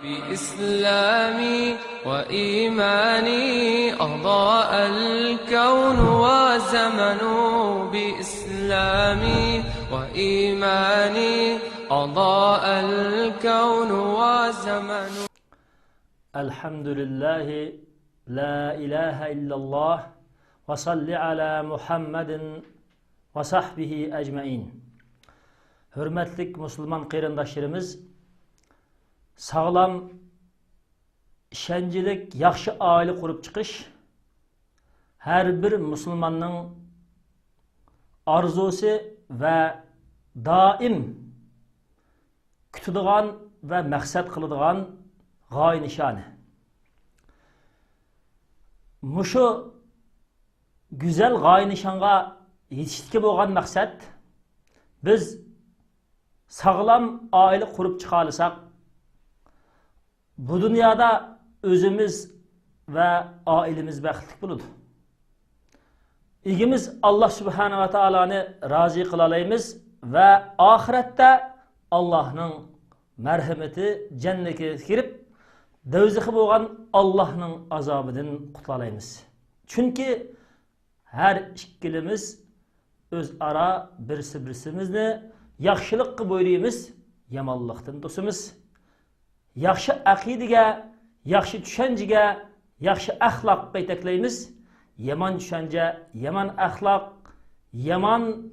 بإسلامي وإيماني أضاء الكون وزمن بإسلامي وإيماني أضاء الكون وزمن الحمد لله لا إله إلا الله وصل على محمد وصحبه أجمعين. Hürmetlik Müslüman qeyrindaşlarımız, sağlam, işençilik, yaxşı aile kurup çıkış, her bir Müslümanın arzusu ve daim kütüdüğün ve məqsəd kılıdığın gaye nişanı. Muşu güzel gaye nişanğa yetiştikki bolğan məqsəd, biz sağlam aile kurup çıqalısak, bu dünyada özümüz ve ailemiz bəxtlik buludu. İgimiz Allah Subhanahu wa Ta'ala'nı razı kılalayımız ve ahirette Allah'ın merhameti cennete girip dövzixi bolğan Allah'ın azabından qutlalayımız. Çünkü her ikkilimiz öz ara birisi-birisimizni yaxşılık boylayımız, yamanlıqdan dostumuz. Yaxşı aqidege, yaxşı düşüncege, yaxşı ahlak qaytaklayımız. Yaman düşünce, yaman ahlak, yaman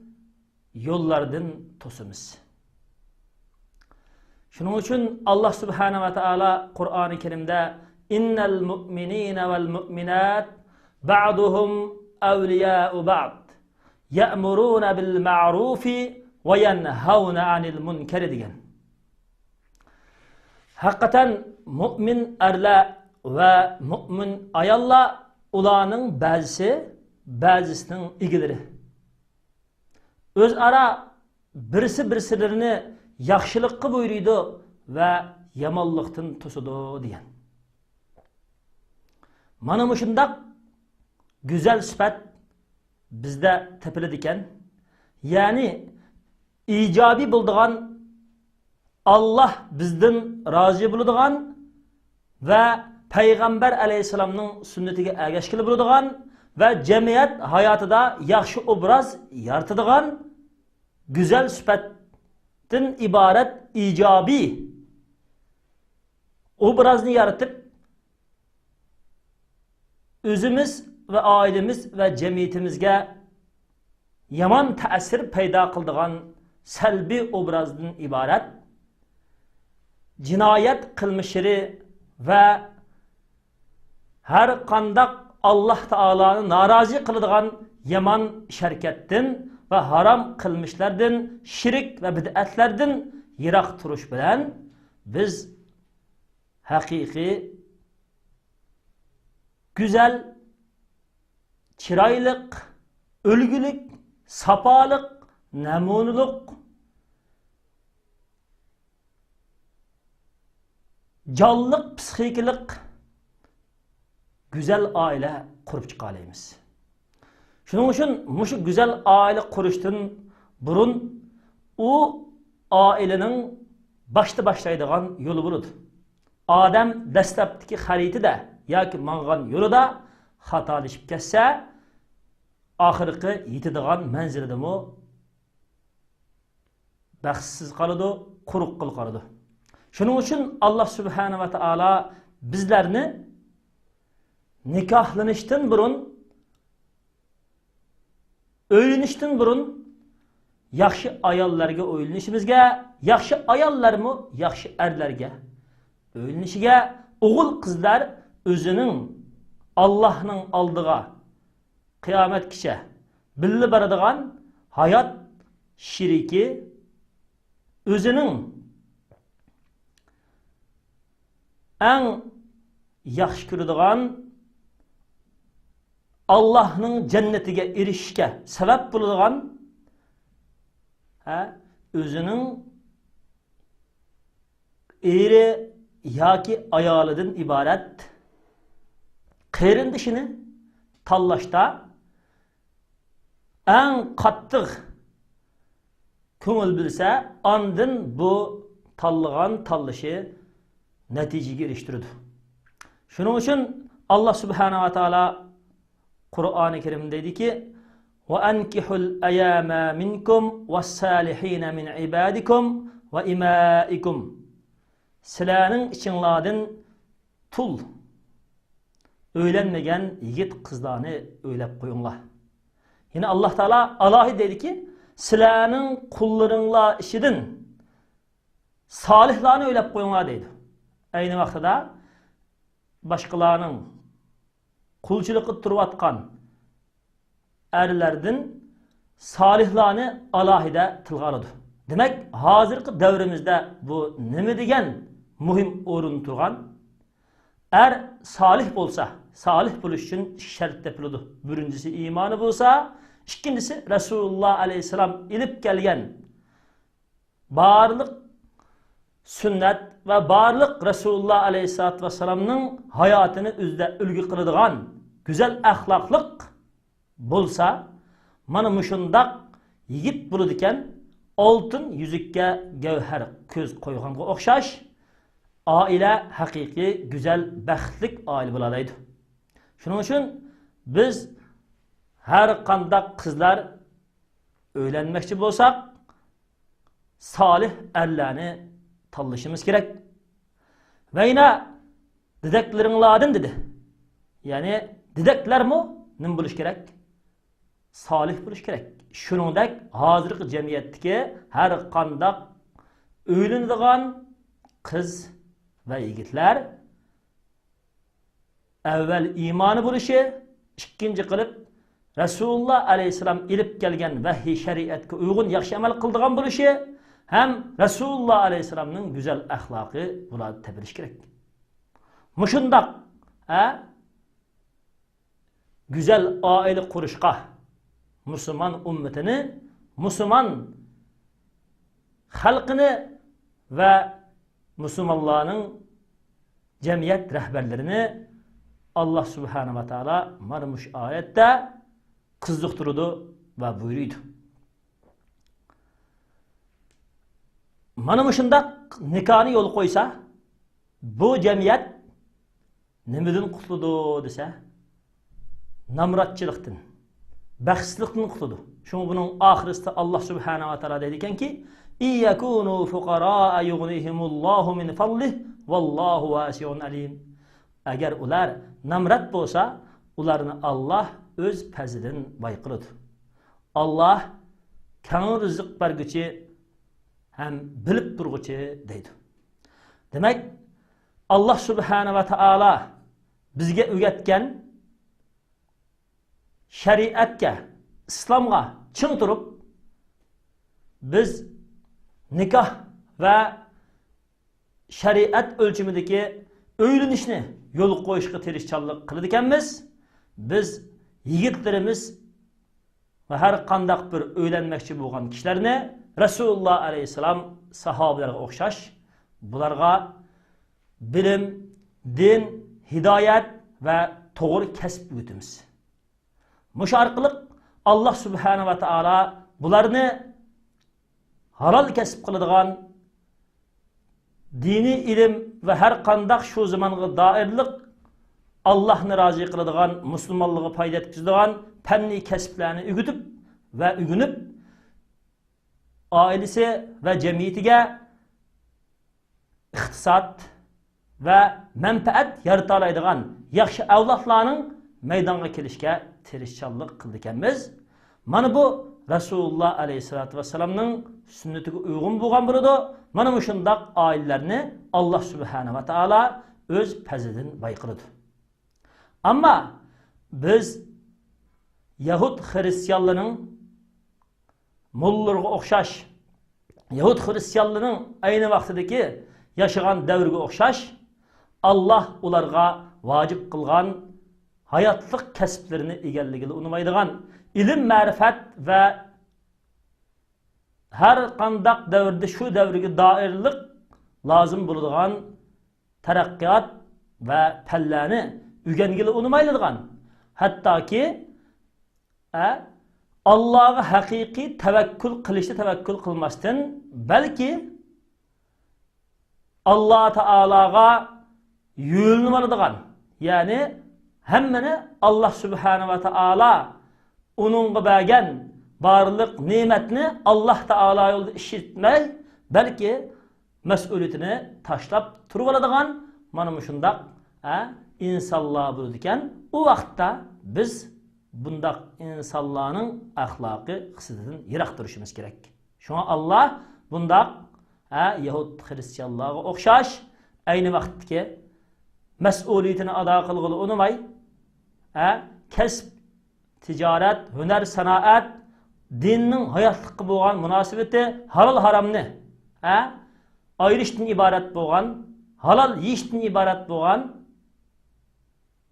yollardan tosumuz. Şunun için Allah Subhanahu wa Ta'ala Kur'an-ı Kerim'de innel mu'minine vel mu'minat ba'duhum evliya'u ba'd ya'muruna bil ma'rufi ve yenhavna anil munkeri degan. Hakikaten mümin erler ve mümin ayalla ulanın bazısının igileri. Öz ara birisi-birisilerini yaxşılıqqa buyuruydu ve yamanlıqdan tosudu diyen. Mana muşundaq güzel sıfat bizde tepelediken, yani icabi bulduğun Allah bizden razı bulduğun ve Peygamber Aleyhisselam'ın sünnetiga ergeşkili bulduğun ve cemiyet hayatıda yaxşı obraz yaratıdığın güzel sıfatın ibaret icabi obrazını yaratıp özümüz ve ailemiz ve cemiyetimizge yaman tesir peyda kıldığın selbi obrazdan ibaret cinayet kılmışları ve her kandak Allah Teala'nı narazı kıldığın yaman şirketten ve haram kılmışlardan, şirik ve bid'atlerden yirak turuş bilen biz hakiki, güzel, çiraylık, ölgülük, sapalık, nemunuluk, canlılık, psikikilik, güzel aile kurup çıkalayımız. Şunun için muşu güzel aile kuruştun burun o ailenin başlaydıgan yolu buludu. Adem dastlabki hariti de yoki mangan yolu da hatalışıp kesse ahirki yetadigan manzilidimi baxtsiz qoladi, quruq qoladi. Şunun için Allah Subhanahu wa Ta'ala bizlerini nikahlanıştan burun, öylünüşten burun yaxşı ayollarga o'ylinishimizga, yaxşı ayollarmi yaxşı erlarga o'ylinishiga, o'g'il qizlar o'zining Allah'ın aldığa qiyomatgacha billi baradigan hayot shiriki o'zining eng yaxshi ko'radigan Allah'ın cennetiga erishishga sabab bo'ladigan o'zining eri yoki ayolidan iborat qerindishini tanlashda eng qattiq ko'ngil bilsa, andın bu tanlagan tanlaşı natijaga erishtirdi. Shuning uchun Alloh subhanahu va taolo Qur'oni Karimda dediki: "Va ankihul ayama minkum was-salihin min ibadikum va imaikum." Sizlarning ichinglardan tul öğlenmegen yigit qizlarni öylep qo'yinglar. Yine Allah Taala Allahi dediki, sizlarning qullaringlar ishidan salihlarni öylep qo'yinglar deydi. Ayni vaqtida boshqalarning qulchilik qilib turayotgan erlardan salihlarni alohida tilga oladi. Demak, hozirgi davrimizda bu nima degan muhim o'rin turgan? Er salih bo'lsa, salih bo'lish uchun shart topiladi. Birinchisi iymoni bo'lsa, ikkinchisi Rasululloh alayhisalom ilib kelgan barliq sunnat va barliq Rasululloh alayhisolatu vasallamning hayotini o'zida ulgu qiladigan go'zal axloqliq bo'lsa, mana mushundaq yigit bo'ladi ekan, oltin yuzukka gavhar ko'z qo'yganga o'xshash oila haqiqiy güzel, baxtlik oila bo'lalaydi. Shuning uchun biz har qanday qizlar o'ylanmoqchi bo'lsak, solih erlarni tanlashimiz kerak. Va yana dedeklaringlardan dedi. Ya'ni dedeklarmi nima bo'lish kerak? Solih bo'lish kerak. Shuningdek, hozirgi jamiyatdagi har qanday o'ylanadigan qiz ve yigitler evvel imanı buluşu, ikkinci kılıp Resulullah aleyhisselam ilip gelgen vahiy şeriatga uygun yaxshi amal qildigan buluşu, hem Resulullah aleyhisselamның güzel ahlakı bular tepiliş gerek. Muşundaq güzel aile kuruşqa Müslüman ümmetini, Müslüman halkını ve Müslümanların cemiyet rehberlerini Allah subhanahu wa ta'ala marmuş ayette kızdıktırdı ve buyuruydu. Manımışında nikahını yol koysa, bu cemiyet nemeden kutludu dese, namratçılıktan, baxsizlikten kutludu. Çünkü bunun ahiriste Allah subhanahu wa ta'ala dedikken ki, İyyekûnû fuqarâ'a yughnihimullahu min fadlih vallahu vâsi'un alim. Eğer ular namrat bolsa, ularını Allah öz fazlidan boy qiladi. Allah kang rizq berguchi hem bilib turguchi deydi. Demek Allah subhanahu wa ta'ala bizga o'rgatgan shariatga, islomga ching turib biz nikah ve şeriat ölçümündeki öğrenişini yol koyuşqa tirishchanlik qiladi ekanmiz. Biz yigitlarimiz ve her qandaq bir öğrenmekçi bo'lgan kishilarni Rasululloh aleyhisselam sahobalarga o'xshash bularga bilim, din, hidayet ve to'g'ri kasb o'timiz. Mush orqali Allah subhanahu wa ta'ala bularni halal kasb qiladigan dini ilim ve her qandaq şu zamanғы dairlik Allah'ını razı qiladigan, Müslümanlığı fayda etkizadigan fanni kasblarni ügütüp ve ügünüp ailesi ve cemiyetiga iqtisad ve menfaat yarata oladigan yaxshi avlodlarning maydonga kelishga tirishchanlik qildi ekanmiz. Mana bu Rasulullah aleyhissalatu vesselamның sünnetiga uygun bo'lgan bo'ladi. Mana shundaq oilalarni Allah subhanahu wa ta'ala öz fazlidan boy qiladi. Ama biz Yahud Hristiyanlarning mollariga o'xshash, Yahud Hristiyanlarning ayni vaqtidagi yaşagan davrga o'xshash Allah ularga vacib qilgan hayotlik kasblarini egalligini unutmaydigan ilim, ma'rifat ve her qandaq davrda şu davrga doirlik lazım bo'ladigan taraqqiyot ve pallani ügengili unutmaydigan, hatta ki Allah'a hakiki tevekkül qilishni tevekkül qilmasdan, belki Allah Teala'ga yönelip aladigan, yani hemmeni Allah Subhanahu ve Teala onunğa bergen barlık nimetini Allah Teala yolda işitmey, belki mesuliyetini taşlap turup aladigan mana muşundaq insanlar bulurken, o vaqtda biz bundaq insanların ahlakı, xisletini yirak duruşumuz gerek. Şuna Allah bundaq Yahud Hristiyanlığa okşaş, aynı vaxtki mesuliyetini ada kılgılı unumay, kesb, ticaret, hüner, sanaat, dinin hayatlıkı boğan münasibeti, halal haramını, ayrıştın ibaret boğan, halal yiyiştin ibaret boğan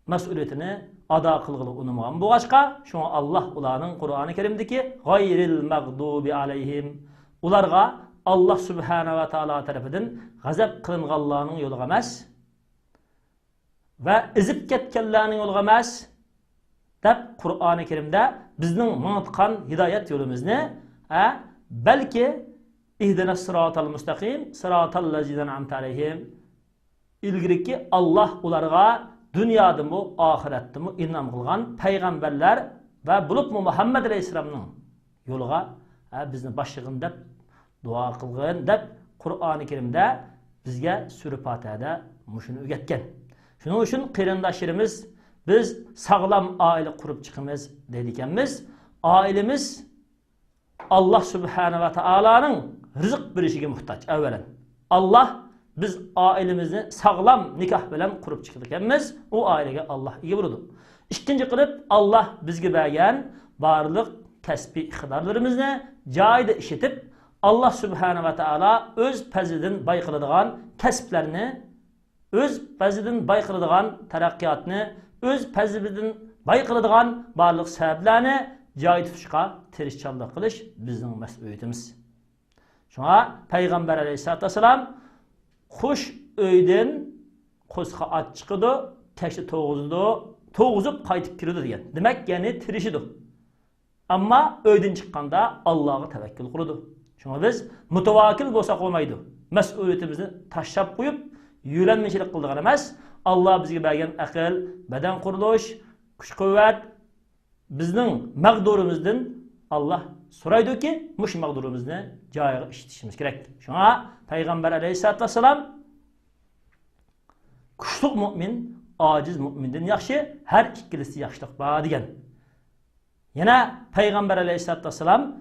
mesuliyetini ada kılgılı unumağın bu aşka, şuna Allah ulanın Kur'an-ı Kerim'deki gayril mağdubi aleyhim, ularga Allah Subhanahu ve Teala tarafından gazap kılınğanlarının yolu emas ve izip ketkenlerinin yolu emas deb Kur'an-ı Kerim'de bizning mantıkan hidayet yolumuzni belki ihdina sıratal mustaqim sıratal lezine an'amte aleyhim ilgiriki Allah ularga dünyada mı ahiretde mi inam kılgan peygamberler ve bulup mu Muhammed Aleyhisselam'ın yoluga bizni başlığın deb dua kılgın deb Kur'an-ı Kerim'de bizge sürü Fatiha'da muşunu ügetken. Şunun için kıyırındaşlarımız biz sağlam aile kurup çıkımız dedikenmiz. Ailemiz Allah Subhanahu ve Teala'nın rızık birişige muhtaç evvelen. Allah biz ailemizni sağlam nikah bilen kurup çıkırkenmiz. O ailege Allah iyi vurdu. İkinci kılıp Allah bizge bergen barlık kesbi iktidarlarımızı cayda işitip Allah Subhanahu ve Teala öz pezidin baykılıdığan kesiplerini, öz pezidin baykılıdığan terakkiyatını, öz pezidin baykılıdığan barlık sebeplerini cayda tutuşka tirişçanlık kılış bizim mesuliyetimiz. Şuna Peygamber Aleyhisselatü Vesselam kuş öyden kozka at çıkıdı, tekşi toğuzup kaytıp kirdi diyen. Demek yani tirişidir. Ama öyden çıkkanda Allah'a tevekkül kurdu. Şuna biz mutavakil bolsak olmaydı. Mesuliyetimizni taşlap koyup yülenmeçilik kıldıgan emas. Allah bizge bergen akıl, beden kuruluş, kuş kuvvet bizning maqdurumizdan Allah so'raydi ki mush maqdurimizni joyiga ishlatishimiz kerak. Şuna Peygamber Aleyhisselatü Vesselam kuchliq mu'min ojiz mu'mindan yaxshi, her ikkilisi yaxshilik bor degan. Yana Peygamber Aleyhisselatü Vesselam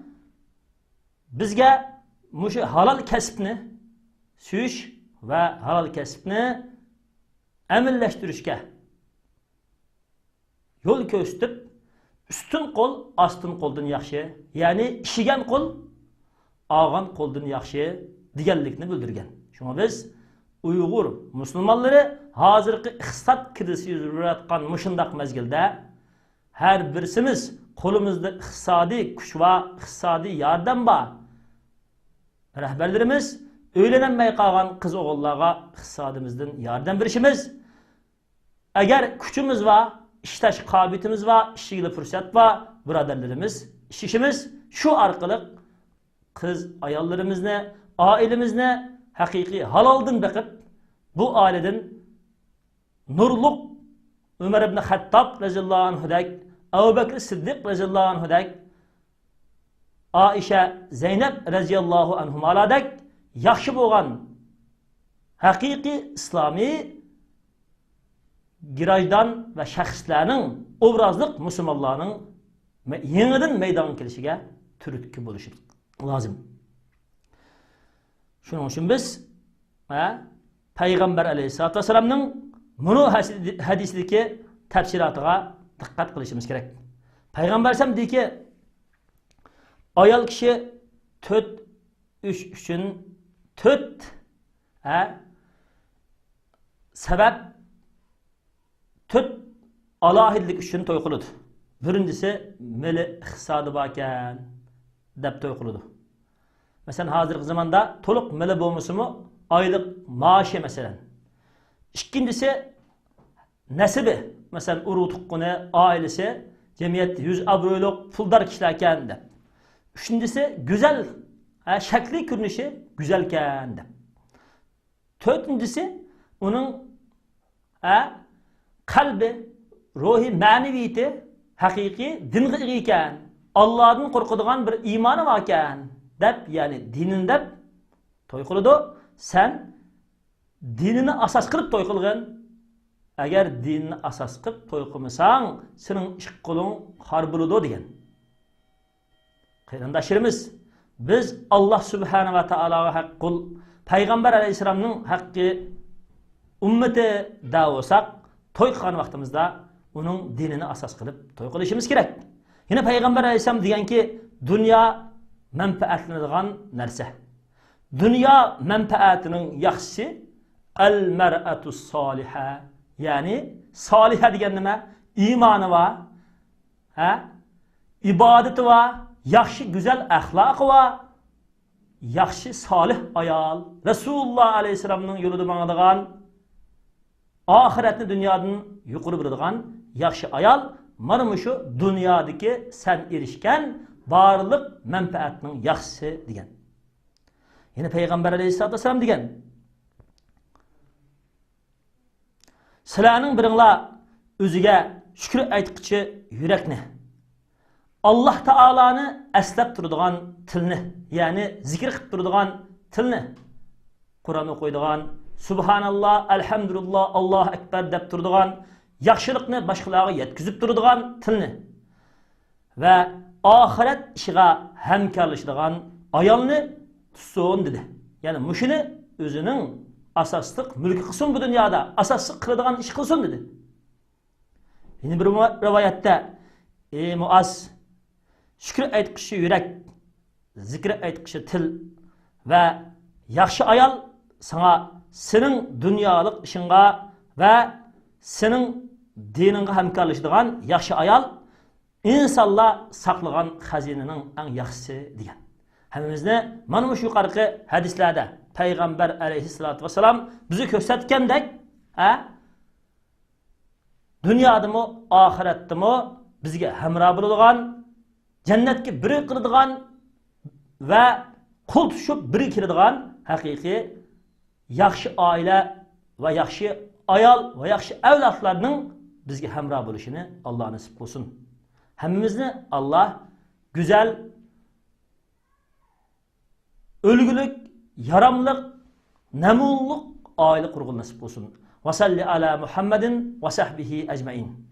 bizge muşu halal kesbini süyüş ve halal kesbini emilleştirişke yol köstüp üstün kol astın koldan yaxşı, yani işigen kol ağan koldan yaxşı digenlikni bildirgen. Şuna biz Uygur Müslümanları hazırki iqtisat krizi yürüyatkan muşundaq mezgilde her birisimiz kolumuzda iqtisadi kuch ve iqtisadi yardım var. Rehberlerimiz öylenenmey kalgan kız oğullarga iqtisadimizden yardım berişimiz. Eğer küçümüz var, iştaş kabiliyetimiz var, işçiyle fırsat var, braderlerimiz, işimiz şu arkalık kız ayallarımızne, ailemizne hakiki halaldan bakıp bu aileden nurluk Ömer ibn Hattab radıyallahu anhu'dek, Ebu Bekir Sıddık radıyallahu anhu'dek, Aişe Zeynep radıyallahu anhumaladek yaxşı bolgan hakiki İslami girajdan ve şahslarının obrazlık Müslümanlarının yeniden meydan kelişige türkü buluşu lazım. Şunun için biz Peygamber Aleyhisselatü Vesselam'ın bunu hadisideki tefsiratına dikkat kılışımız gerek. Peygamber Aleyhisselam dedi ki ayal kişi töt üçün töt sebep töt alahillik üçün toy kılıdı. Birincisi meli iqtisadi baken dep toy kılıdı. Mesela hazırki zamanda toluk meli bolmusumu aylık maaşı mesela. İkincisi nesibi. Mesela uru tukkunu ailesi cemiyet 100 avroyluk puldar kişilerken de. Üçüncüsü güzel, şekli görünüşü güzelken de. Dördüncüsü onun kalbi, ruhi, maneviyeti hakiki dingi iken, Allah'dan korkuduğun bir imanı varken, dep yani dinin dep toy kılıdı. Sen dinini asas kılıp toy kılgın. Eğer dinini asas kılıp toy kılmasan, senin iş kolun har buludu diyen. Kıyrandaşlarımız, biz Allah Subhanahu ve Taala'ya hak kul, Peygamber Aleyhisselam'ın hakkı ümmeti da olsak, toy kılgan vaktimizde onun dinini asas kılıp toy kılışımız gerek. Yine Peygamber Aleyhisselam diyen ki, dünya menfaatlanadigan narsa. Dünya menfaatinin yaxşısı el-mer'atu saliha. Yani saliha degan nima? İmanı var, ibadeti var, yaxşı güzel ahlakı var, yaxşı salih ayal. Resulullah Aleyhisselam'ın yolunda mağadigan, ahiretini dünyadan yukarı bıradigan yaxşı ayal. Mana şu dünyadaki sen erişken barlık menfaatinin yaxşısı degan. Yine Peygamber Aleyhisselatü Vesselam degan. Sizlarning biringlar o'ziga shukr aytqichi yurakni, Allah Taolani eslab turadigan tilni, ya'ni zikr qilib turadigan tilni, Qur'on o'qiydigan, subhanalloh, alhamdulillah, Allohu akbar deb turadigan, yaxshilikni boshqalarga yetkazib turadigan tilni va oxirat ishiga hamkorlashadigan ayolni tutsin dedi. Yani mushuni o'zining asaslık mülkü kılsın bu dünyada, asaslık kıladigan iş kılsın dedi. Yine bir rivayette, ey Muaz, şükür aytqichi yürek, zikr aytqichi til ve yaxşı ayal sana senin dünyalık işinga ve senin dininga hamkorlashadigan yaxşı ayal insonlar saqlagan xazinening eng yaxshisi degan. Hammamizni mana shu yuqorqi hadislarda Peygamber Aleyhisselatü Vesselam bizi göstertkendek, dünyada mı, ahirette mi bizge hemra buladigan, cennetki biri kıladigan ve kul tutuşup biri kiradigan hakiki yaxşı aile ve yaxşı ayal ve yaxşı evlatlarının bizge hemra buluşunu Allah nasip olsun. Hemimizni Allah güzel, ölgülük, yaramlık, nemulluk aile kurgu nasip olsun. Ve salli ala Muhammedin ve sahbihi ecmain.